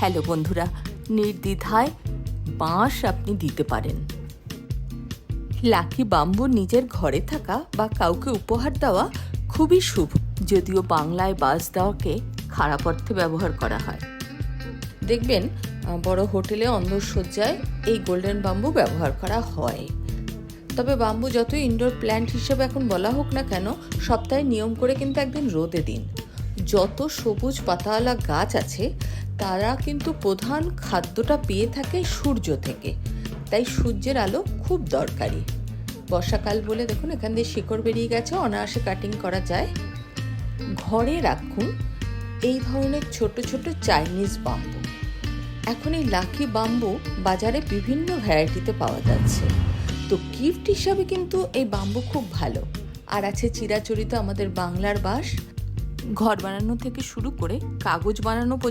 Hello বন্ধুরা, নির্দ্বিধায় বাঁশ আপনি দিতে পারেন। লাকি বাম্বু নিজের ঘরে থাকা বা কাউকে উপহার দেওয়া খুবই শুভ, যদিও বাংলায় বাঁশ দেওয়াকে খারাপ অর্থে ব্যবহার করা হয়। দেখবেন বড় হোটেলে অন্দরসজ্জায় এই গোল্ডেন বাম্বু ব্যবহার করা হয়। তবে বাম্বু যতই ইনডোর প্ল্যান্ট হিসেবে এখন বলা হোক না কেন, সপ্তাহে নিয়ম করে কিন্তু একদিন রোদে দিন। যত সবুজ পাতাওয়ালা গাছ আছে তারা কিন্তু প্রধান খাদ্যটা পেয়ে থাকে সূর্য থেকে, তাই সূর্যের আলো খুব দরকারি। বর্ষাকাল বলে দেখুন এখান দিয়ে শিকড় বেরিয়ে গেছে, অনায়াসে কাটিং করা যায়। ঘরে রাখুন এই ধরনের ছোট ছোট চাইনিজ বাম্বু। এখন এই লাকি বাম্বু বাজারে বিভিন্ন ভ্যারাইটিতে পাওয়া যাচ্ছে, তো গিফট হিসাবে কিন্তু এই বাম্বু খুব ভালো। আর আছে চিরাচরিত আমাদের বাংলার বাঁশ, ঘর বানানো থেকে শুরু করে কাগজ বানানো পর্যন্ত